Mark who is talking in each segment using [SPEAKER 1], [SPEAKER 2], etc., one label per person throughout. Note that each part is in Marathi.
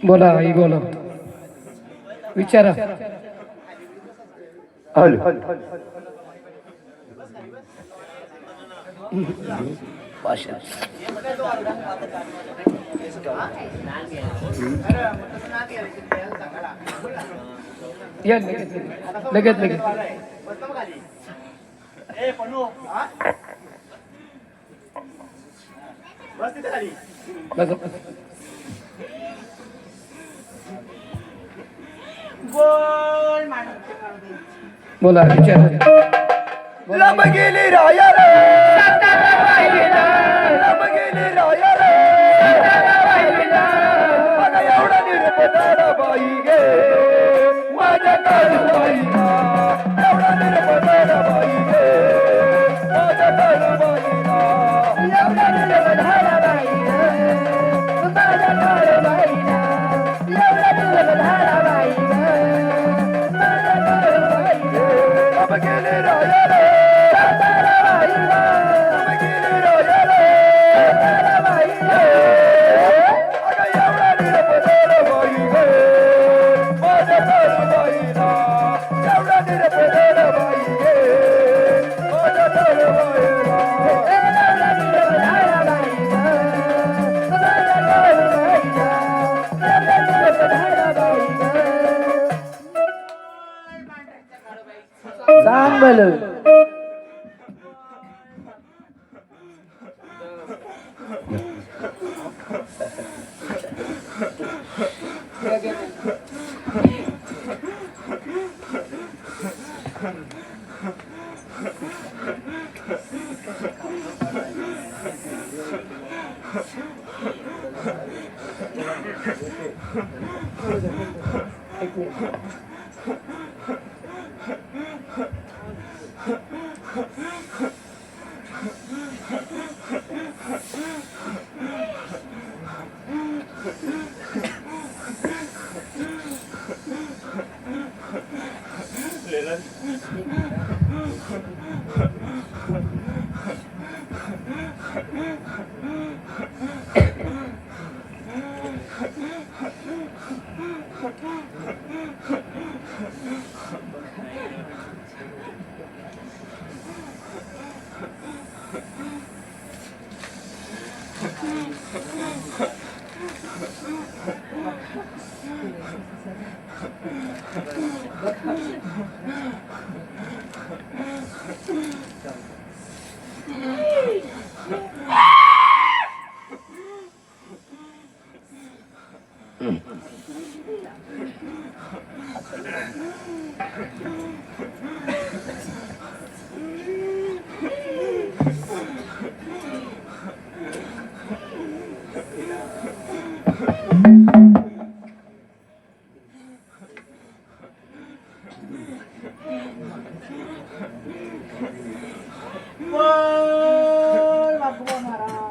[SPEAKER 1] बोला आई बोला विचारा या लगेच लगेच बोला विचारा
[SPEAKER 2] लब गेली राया रे लब गेली राया रे बघा एवढा निरपदारा बाई गे माझ्या काळूबाईला एवढा निरपदारा बाई गे माझ्या काळूबाईला एवढा निरपदारा बाई गे माझ्या काळूबाईला एवढा निरपदारा बाई गे माझ्या काळूबाईला लब गेली राया रे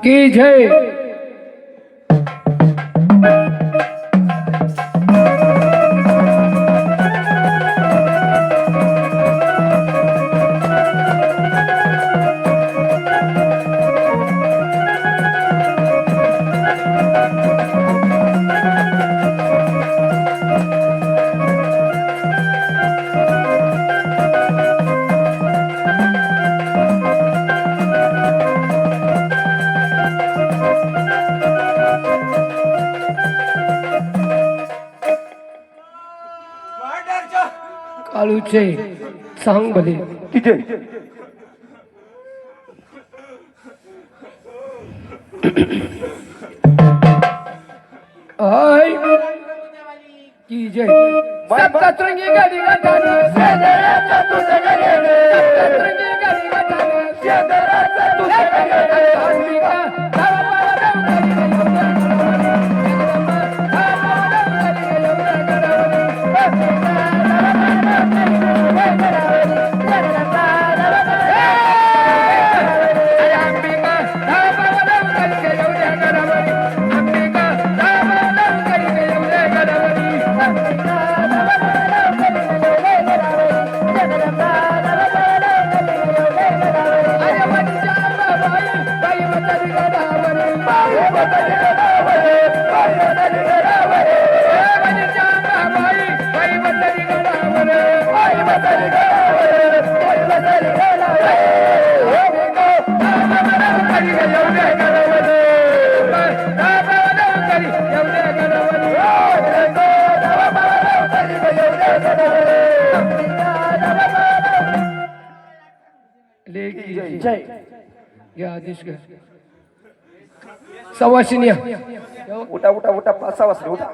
[SPEAKER 1] की जय. काळूचे सांग भले
[SPEAKER 2] की जय.
[SPEAKER 1] आय की जय. सप्तशृंगी गाडी गाठाने
[SPEAKER 2] शेंदराचं तुझं गरेने,
[SPEAKER 1] सप्तशृंगी गाडी गाठाने
[SPEAKER 2] शेंदराचं तुझं गरेने.
[SPEAKER 1] अंबिका
[SPEAKER 2] जय.
[SPEAKER 1] या आदेश घ्या. सवाशिनी या.
[SPEAKER 2] उठा उठा उठा 5-6 वाजले उठा.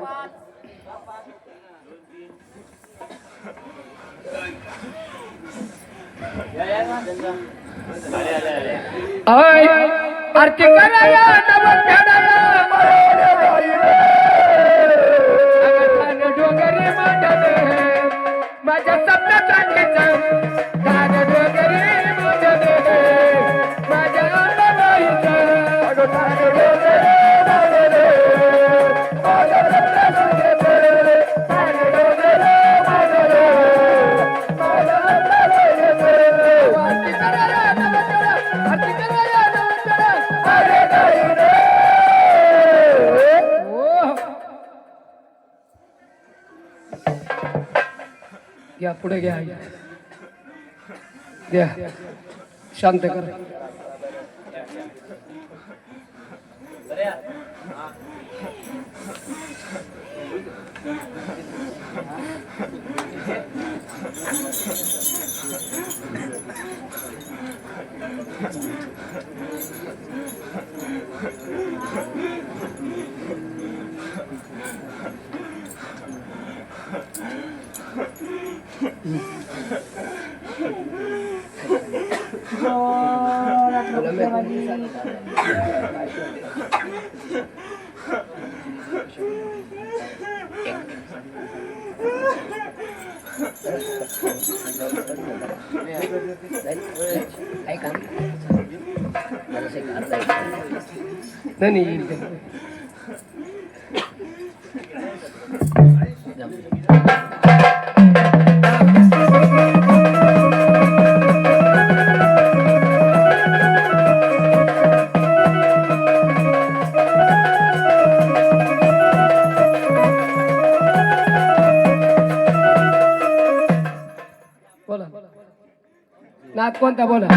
[SPEAKER 1] आय आरती कराया नमन फेडाया अगठान डोंगरी मांडले माझ्या सप्तशृंगीचं गाण डोंगरी मांडले माझ्या अंबाबाईचं
[SPEAKER 2] अगठान डोंगरी मांडले माझ्या सप्तशृंगीचं गाण डोंगरी मांडले माझ्या अंबाबाईचं.
[SPEAKER 1] आरती कराया नमन फेडा आरती कराया नमन फेडा
[SPEAKER 2] अरे गाई रे.
[SPEAKER 1] ओ घ्या पुढे घ्या द्या शांत कर. नाही येईल ते. बोला नाथ कोणता बोला.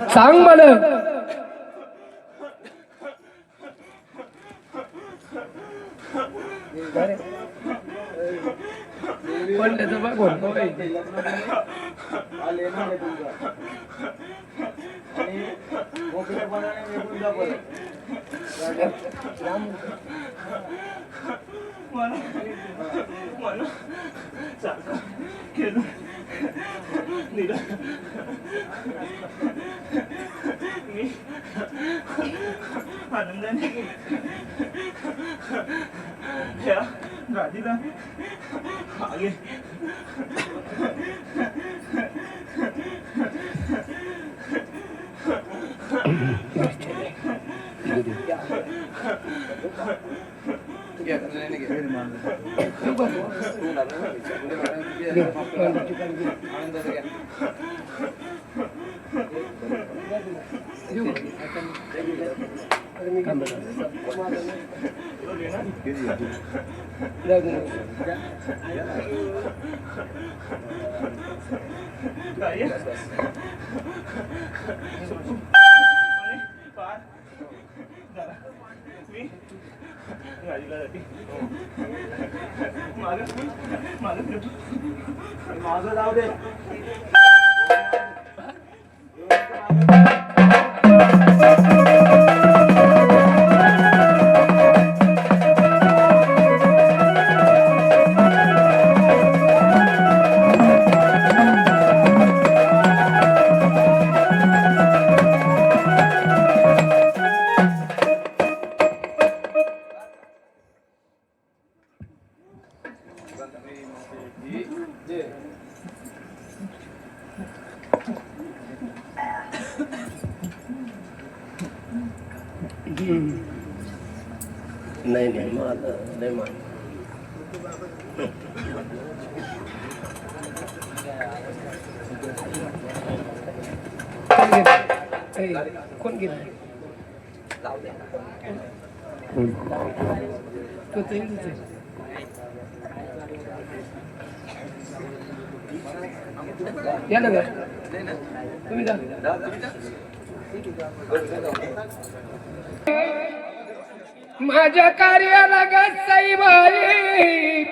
[SPEAKER 1] सांग म्हण कोणत्याचं बघून
[SPEAKER 2] आले ना तुमचा आणि मोकळेपणाने निघून जा परत
[SPEAKER 3] मी आनंदाने या गाडीला मागे मी गाडीला जाते
[SPEAKER 2] माझं जाऊ दे
[SPEAKER 1] नाही माझं नाही मान कोण गेला तो या ना तुम्ही जा माझ्या कार्याला गसाईबाई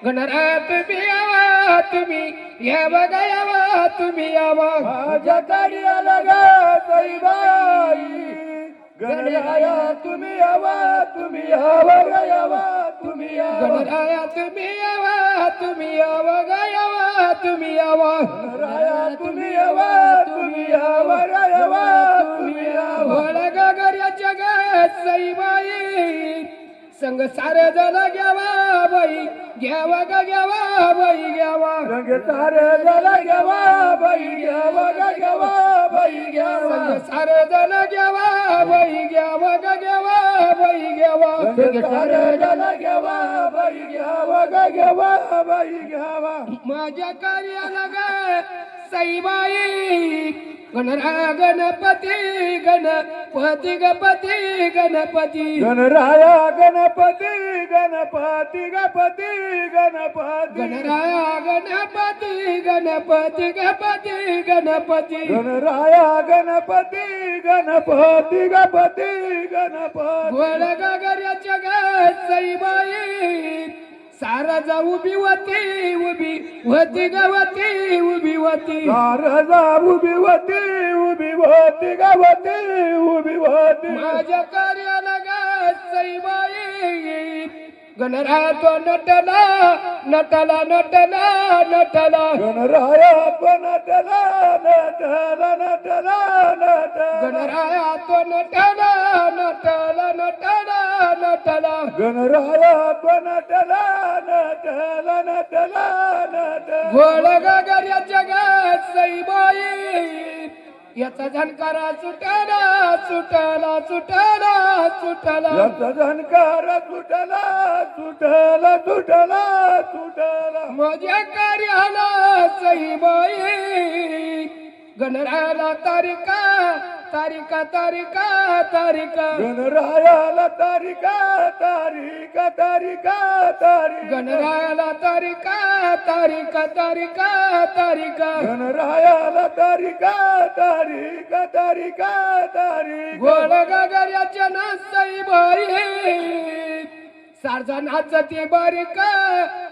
[SPEAKER 1] गणरात तुम्ही यावा तुम्ही या बघा यावा तुम्ही यावा
[SPEAKER 2] माझ्या कार्याला गसाईबाई गणराया तुम्ही यावा तुम्ही यावा यावा तुम्ही
[SPEAKER 1] गणराया तुम्ही यावा तुम्ही यावा गा यावा तुम्ही यावा
[SPEAKER 2] गणराया तुम्ही यावा तुम्ही यावा यावा तुम्ही यावा
[SPEAKER 1] गगर्या जगत सईबाई संग सारे जण घ्यावा बाई घ्यावा ग घ्यावा बाई घ्यावा
[SPEAKER 2] रंग सारे जला घ्यावा बाई घ्यावा ग घ्यावा बाई घ्यावा
[SPEAKER 1] संग सारे जण घ्यावा बाई घ्यावा ग घ्यावा बाई घ्यावा
[SPEAKER 2] रंग सारे जला घ्यावा बाई घ्यावा ग घ्यावा बाई घ्यावा
[SPEAKER 1] माझ्या कार्याला ग सईबाई गणरा गणपती गणपती गणपती गणपती
[SPEAKER 2] गणराया गणपती गणपती गणपती गणपती
[SPEAKER 1] गणराया गणपती गणपती गणपती गणपती
[SPEAKER 2] गणराया गणपती गणपती गणपती गणपती
[SPEAKER 1] गोड गगर्याच्या गत सईबाई सारा जा उभी होती उभी होती गवती उभी होती
[SPEAKER 2] सारजा उभी होती उभी होती गावती उभी होती
[SPEAKER 1] माझ्या कार्याला गत सईबाई गणरा तो नटला नटला नटला नटला
[SPEAKER 2] गणराया नटला नटला नटला नटला
[SPEAKER 1] गणराया तो नटला नटला नटला नटला
[SPEAKER 2] गणराया नटला नटला नटला नटला
[SPEAKER 1] गोड गगर्या जगत सईबाई याचा झणकारा सुटला सुटला सुटला सुटला
[SPEAKER 2] याचा झणकार सुटला सुटला सुटला सुटला
[SPEAKER 1] माझ्या कार्याला सईबाई गणरायाला तारिका तारिका तारिका तारिका
[SPEAKER 2] गणरायाला तारिका तारिका तारिका तारिका
[SPEAKER 1] गणरायाला तारिका तारिका तारिका तारिका
[SPEAKER 2] गणरायाला तारिका तारिका तारिका तारिका
[SPEAKER 1] गोड गगऱ्याच्या नाचई बाई सारजा नाचती बारिका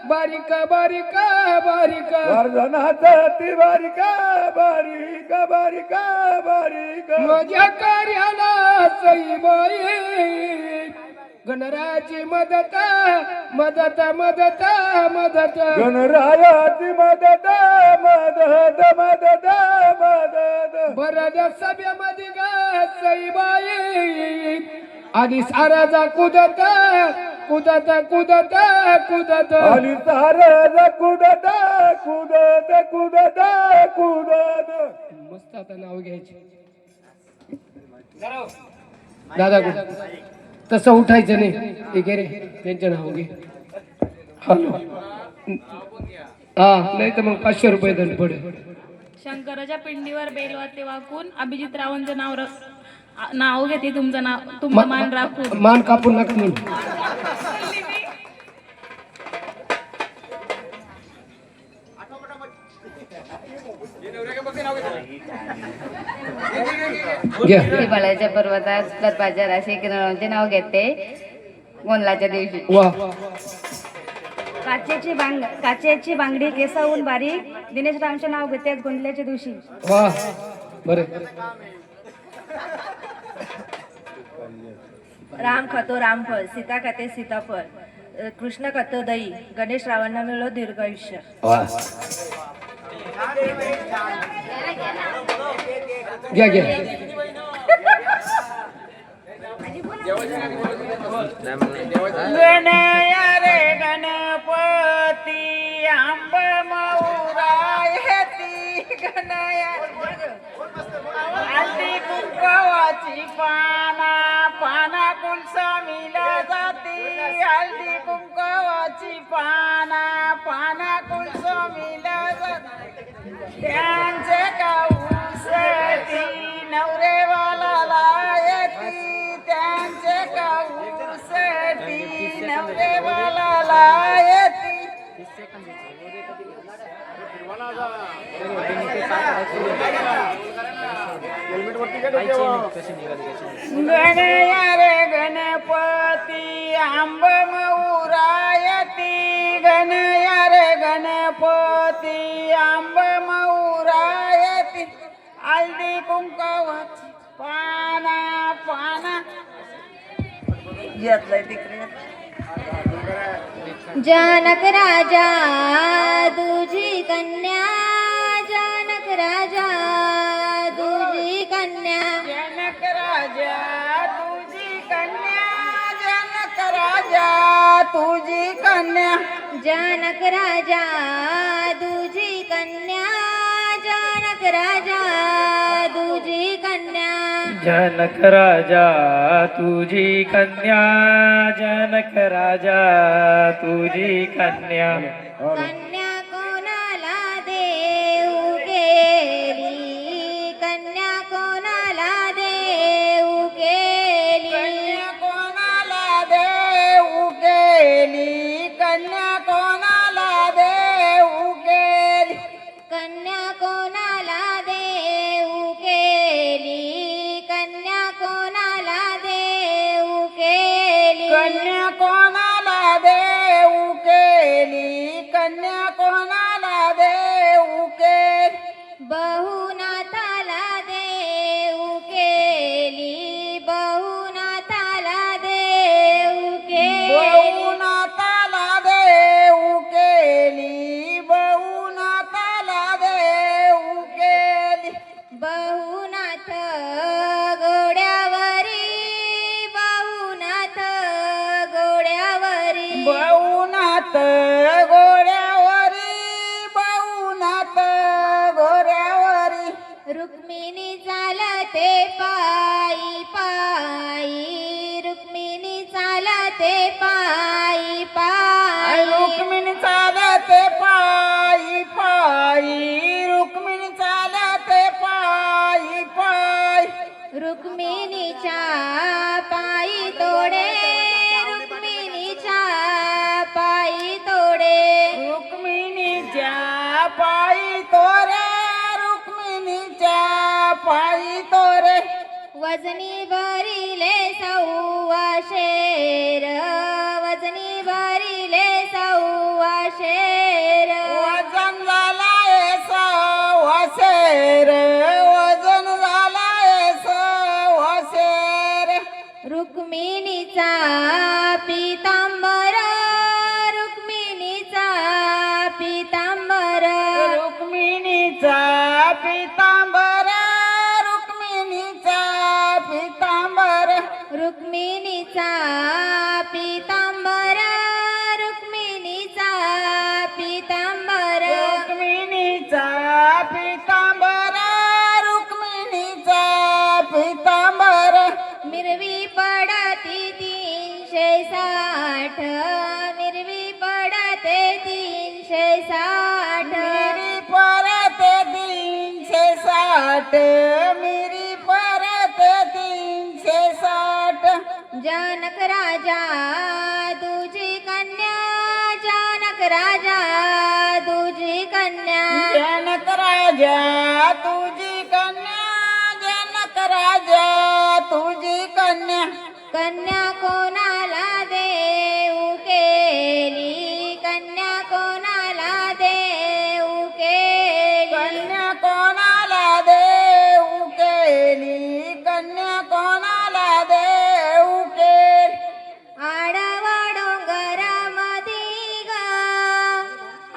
[SPEAKER 1] बारिका बारिका बारिका
[SPEAKER 2] अर्जनाचा ती बारिका बारिका बारिका बारिका
[SPEAKER 1] माझ्या कार्याला सई बाई गणरायाची मदत मदत मदत मदत
[SPEAKER 2] गणरायाची मदत मदत मदत मदत
[SPEAKER 1] बरं सभेमध्ये ग सई बाई आणि साराचा कुदत कुदत कुदत कुदत
[SPEAKER 2] आणि सारं कुदत कुदत कुदत कुदत
[SPEAKER 1] मस्त आता नाव घ्यायचे दादा तसं उठायचं नाही हे घे रे त्यांचं नाव घे हॅलो हा नाही तर मग 500 रुपये दंड पडेल
[SPEAKER 4] शंकराच्या पिंडीवर बेलवाते वाकून अभिजित रावांचं नाव घेते तुमचं मान राखून
[SPEAKER 1] मान कापून नका म्हणून घ्या
[SPEAKER 5] हिमालयाच्या पर्वतात दरबारच्या राशी किनारांचे नाव घेते गोंधळाच्या दिवशी
[SPEAKER 1] वा
[SPEAKER 5] काचेची बांगडी केसाहून बारीक दिनेश रामचे नाव घेते गोंधळाच्या दिवशी
[SPEAKER 1] वा बरे
[SPEAKER 5] राम खातो रामफळ सीता खाते सीताफळ कृष्ण खातो दही गणेश रावांना मिळो दीर्घ आयुष्य
[SPEAKER 1] वा घ्या घ्या
[SPEAKER 6] गणया रे गणपती आंब मौरायती गणया आली कुंकवाची पाना पाना कुलसा मिला जाती हल्दी कुंकवाची पाना पाना कुलसा मिला जाती त्यांचे काऊसाठी नवरेवाला लायती त्यांचे काऊसाठी नवरेवाला लायती गणया रे गणपती आंब मौरायती गणया रे गणपती आंब मौरायती हल्दी कुंकवाची पाना पाना घेतलंय तिकडे
[SPEAKER 5] जनक राजा तुझी कन्या जनक राजा तुझी कन्या
[SPEAKER 6] जनक राजा तुझी कन्या जनक राजा तुझी कन्या
[SPEAKER 5] जनक राजा तुझी कन्या जनक राजा तुझी कन्या
[SPEAKER 7] जनक राजा तुझी कन्या जनक राजा तुझी कन्या
[SPEAKER 5] कन्या कोणाला देऊ केली कन्या कोणाला देऊ केली
[SPEAKER 6] कन्या कोणाला देऊ गेली कन्या कोणाला देऊ गेली
[SPEAKER 5] कन्या कोणाला देऊ केली कन्या कोणाला देऊ केली
[SPEAKER 6] कन्या कोणाला देऊ केली कन्या कोणाला देऊ केली
[SPEAKER 5] बहुनाथाला देऊ केली बहुनाथाला देऊ केली
[SPEAKER 6] बहुनाथाला देऊ केली बहुनाथाला देऊ केली
[SPEAKER 5] बहुनाथ घोड्यावरी बहुनाथ घोड्यावरी
[SPEAKER 6] बहुनाथ गोऱ्यावरी बहुनाथ गोऱ्यावरी
[SPEAKER 5] रुक्मिणी चालते पायी पायी रुक्मिणी चालते पायी पायी
[SPEAKER 6] रुक्मिणी चालते पायी पायी रुक्मिणी चालते पायी पायी
[SPEAKER 5] रुक्मिणीच्या पायी तोडे रुक्मिणीच्या
[SPEAKER 6] पायी तोरे रुक्मिणीच्या पायी तोरे
[SPEAKER 5] वजनी भरिले सव्वा शेर वजनी भरिले सव्वा शेर
[SPEAKER 6] वजन झालाय सवासेर वजन झालाय सवासेर
[SPEAKER 5] रुक्मिणीचा पितांबर रुक्मिणीचा पितांबर
[SPEAKER 6] रुक्मिणीचा पितांबर रुक्मिणीचा पितांबर
[SPEAKER 5] रुक्मिणीचा पितांबर रुक्मिणीचा पितांबर
[SPEAKER 6] रुक्मिणीचा पितांबर रुक्मिणीचा पितांबर
[SPEAKER 5] मिरवी पडती 360 मिरवी पडते 360
[SPEAKER 6] मिरी परत 360 मिरी परत 360
[SPEAKER 5] जनक राजा तुझी कन्या जनक राजा तुझी कन्या
[SPEAKER 6] जनक राजा तुझी कन्या जनक राजा तुझी कन्या
[SPEAKER 5] कन्या कोणाला देऊ केली कन्या कोणाला देऊ केली
[SPEAKER 6] कन्या कोणाला देऊ केली कन्या कोणाला देऊ केली
[SPEAKER 5] आडवा डोंगरामधी ग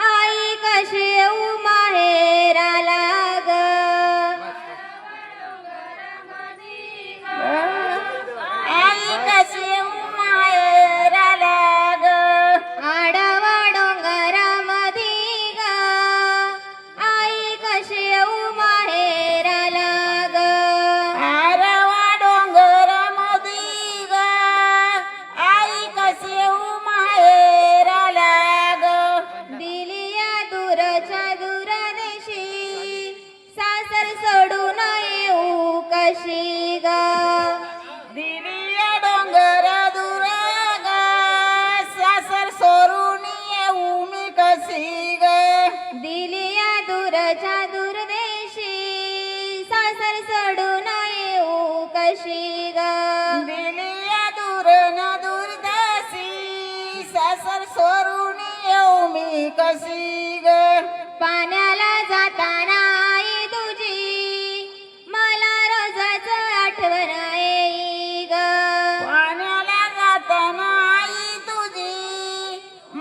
[SPEAKER 5] आई कशी येऊ माहेराला ग
[SPEAKER 6] आई कशी माहेराला ग
[SPEAKER 5] आडवा डोंगरामधी ग आई कशी येऊ माहेराला ग
[SPEAKER 6] आरवा डोंगर मधी ग आई कशी माहेराला ग
[SPEAKER 5] दिलिया दूरच्या दूरदेशी सासर सोडून येऊ कशी ग
[SPEAKER 6] दिलिया डोंगर दूर ग सासर सोडून येऊ मी कशी ग
[SPEAKER 5] दिलिया दूरच्या दूरदेशी सासर सोडून येऊ कशी ग
[SPEAKER 6] दिलिया दूर न दूरदेशी सासर सोडून येऊ मी कशी ग
[SPEAKER 5] पाण्याला जाताना आई तुझी मला रोजच आठवण येई ग
[SPEAKER 6] पाण्याला जाताना आई तुझी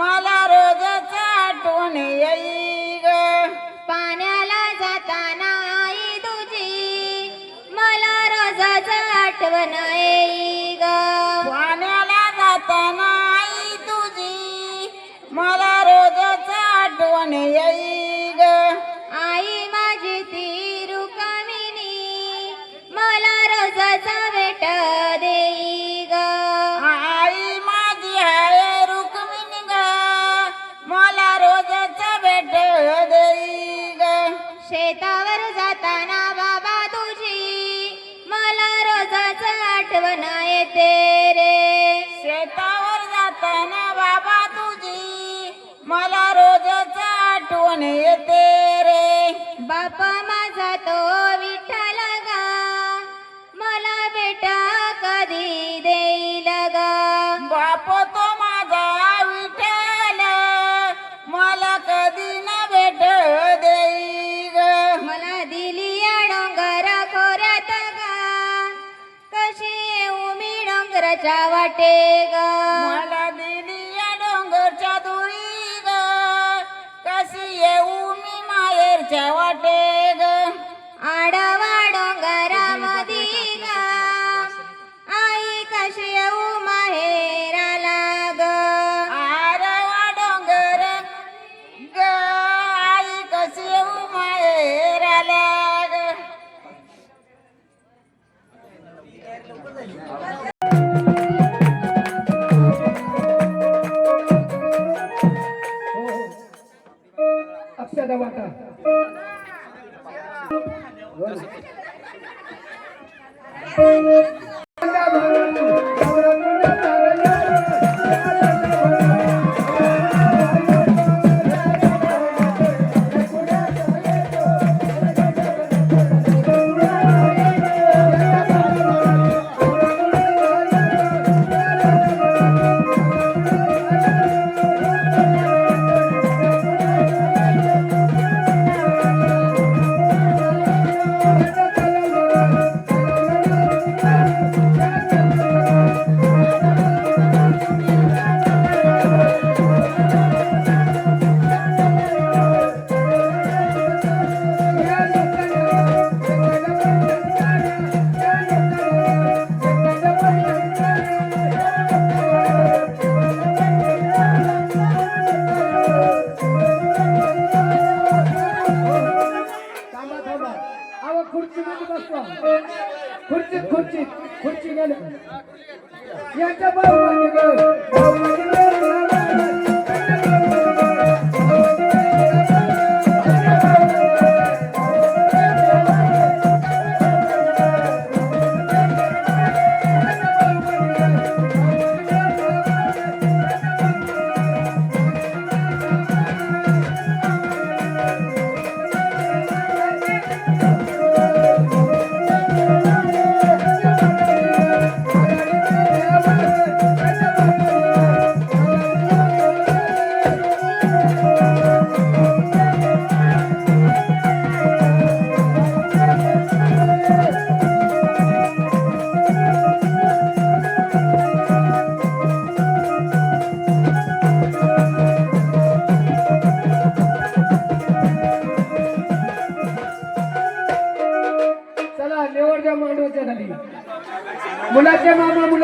[SPEAKER 6] मला रोजच आठवण येई ग
[SPEAKER 5] पाण्याला जाताना आई तुझी मला रोजच आठवण येई ग
[SPEAKER 6] पाण्याला जाताना आई तुझी मला रोजच आठवण येई ग
[SPEAKER 5] आई माझी ती रुक्मिणी मला रोजच भेट देई ग
[SPEAKER 6] आई माझी आहे रुक्मिणी ग मला रोजच भेट देई ग
[SPEAKER 5] शेतावर जाताना बाबा तुझी मला रोजच आठवण येते रे
[SPEAKER 6] शेतावर जाताना बाबा तुझी मला रोजच आठवण येते रे
[SPEAKER 5] बापा माझा तो विठ्ठल गा मला बेटा कधी देईल ग
[SPEAKER 6] बाप तो माझा विठ्ठल मला कधी न भेट देई ग
[SPEAKER 5] मला दिली या डोंगर खोऱ्यात गा कशी येऊ मी डोंगराच्या वाटे ग
[SPEAKER 6] मला दिली या डोंगरच्या दुरी ग कशी येऊ मी माहेरच्या वाटे ग
[SPEAKER 5] आडवा डोंगरामधी ग आई कशी येऊ माहेराला ग
[SPEAKER 6] आरवा डोंगर ग आई कशी येऊ माहेराला ग
[SPEAKER 1] अक्षदा वाटा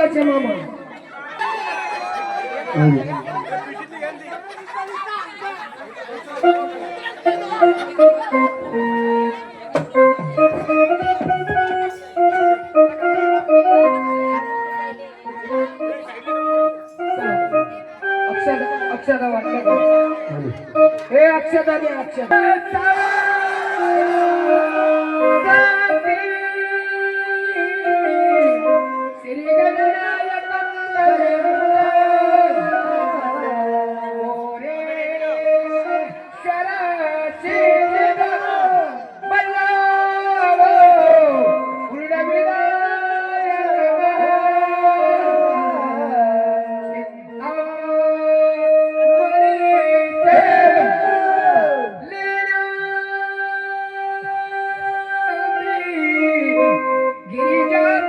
[SPEAKER 1] मामाचे मामा अक्षदा वाटलं हे अक्षदा दे अक्षदा श्री गणनायक गिरिजा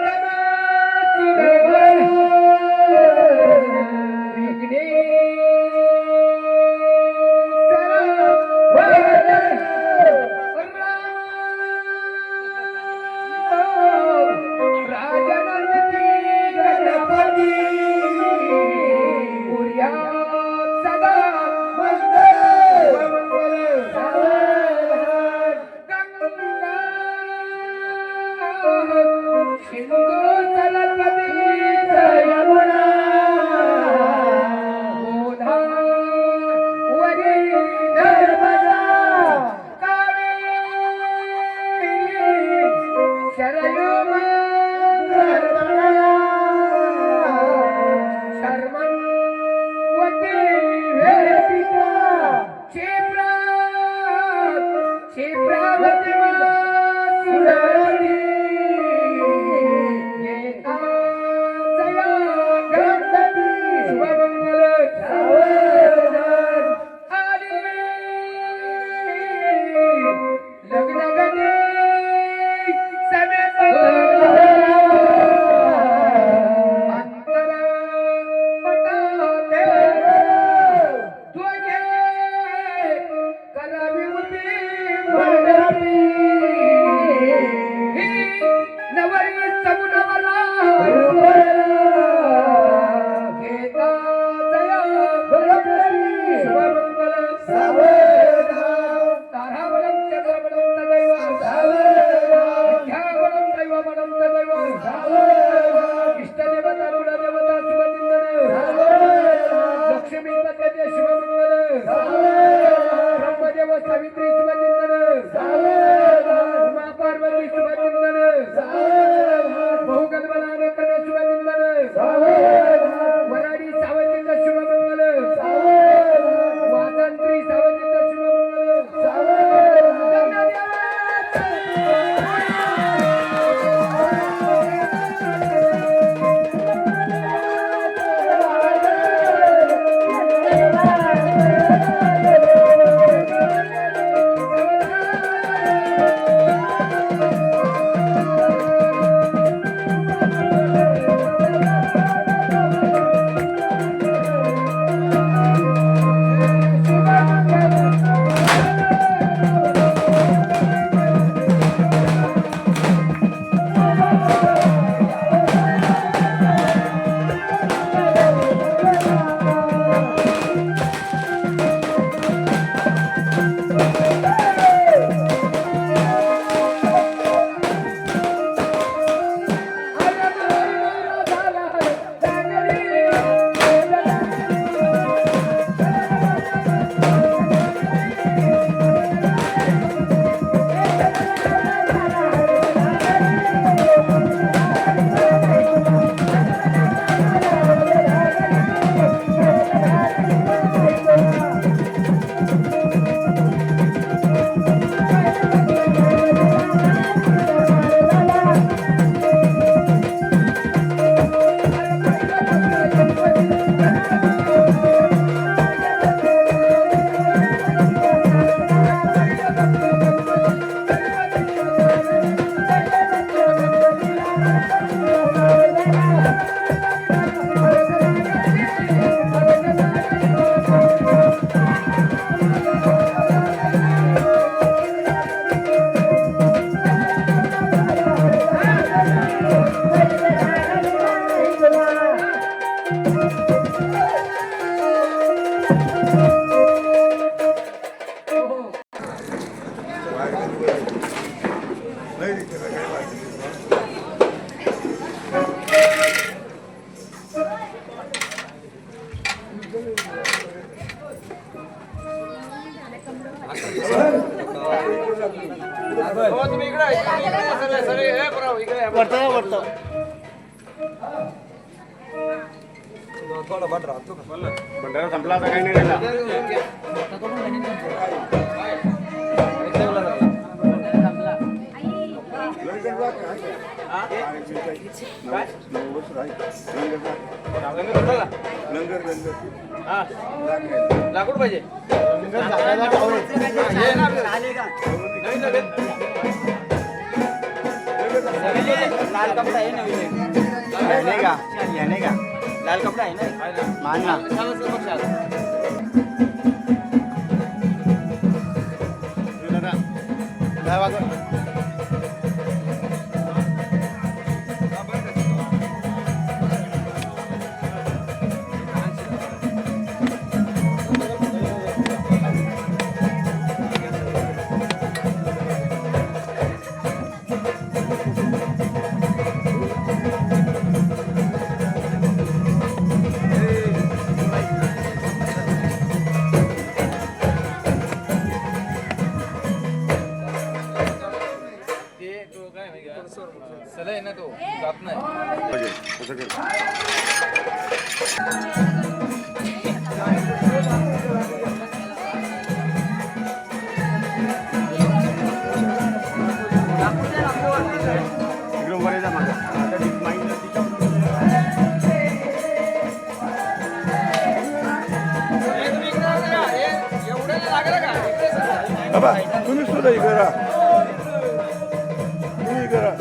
[SPEAKER 3] भंडारा संपला आता काही नाही राहिला.
[SPEAKER 2] लाकूड पाहिजे लाल कपडा आहे नवीन का याने का लाल कपडा आहे ना मानना चला आहे ना तो जात नाही
[SPEAKER 3] तुम्ही सुद्धा करा तुम्ही करा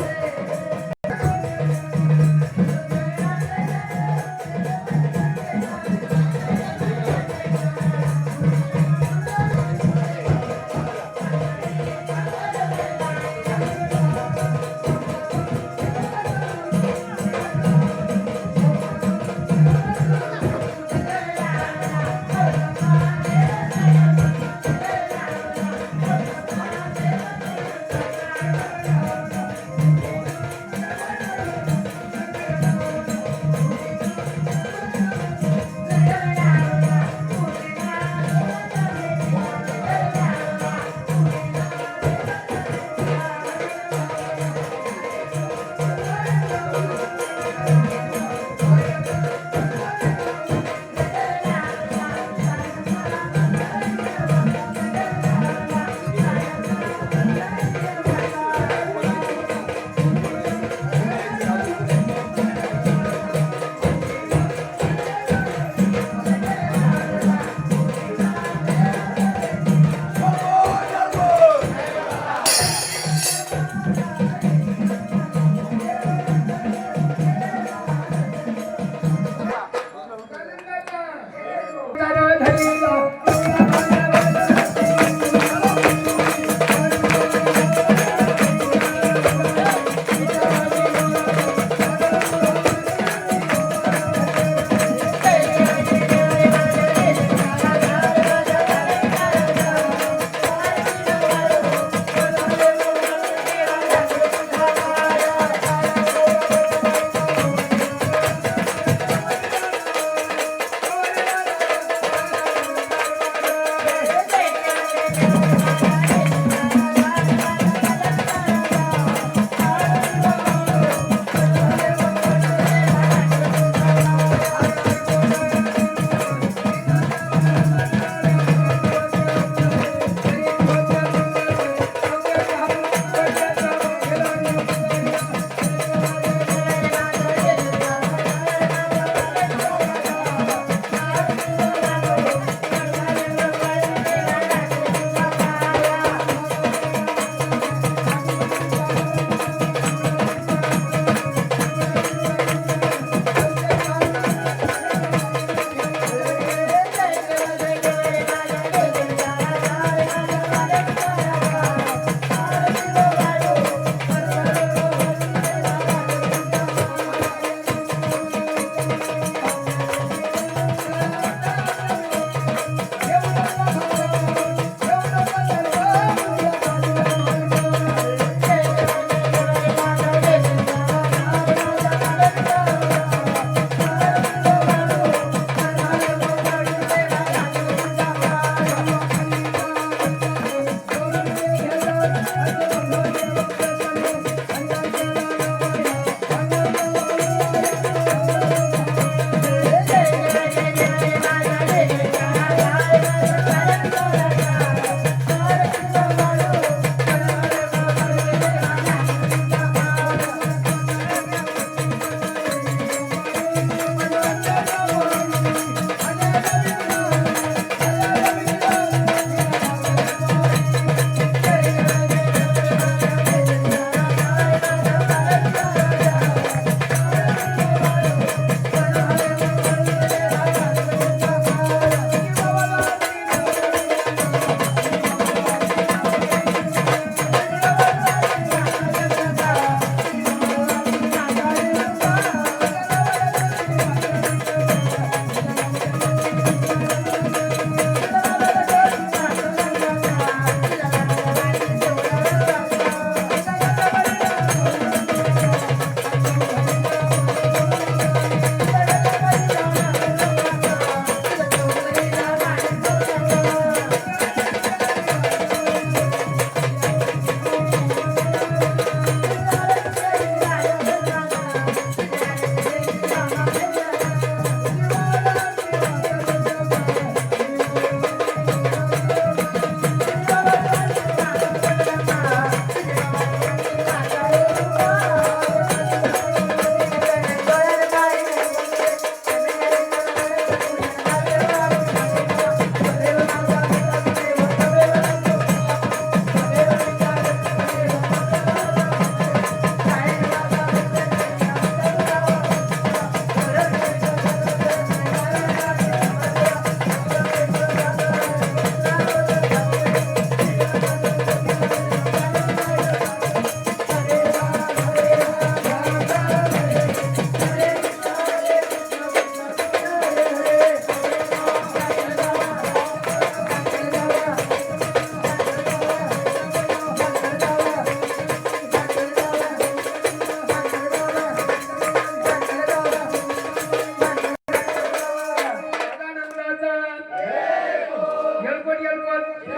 [SPEAKER 1] महाराजा येलकोट येलकोट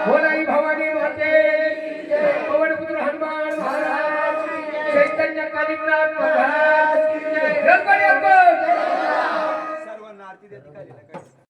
[SPEAKER 1] बोलाई भवानी माते पवनपुत्र हनुमान महाराज चैतन्य कालिकनाथ महाराज येलकोट येलकोट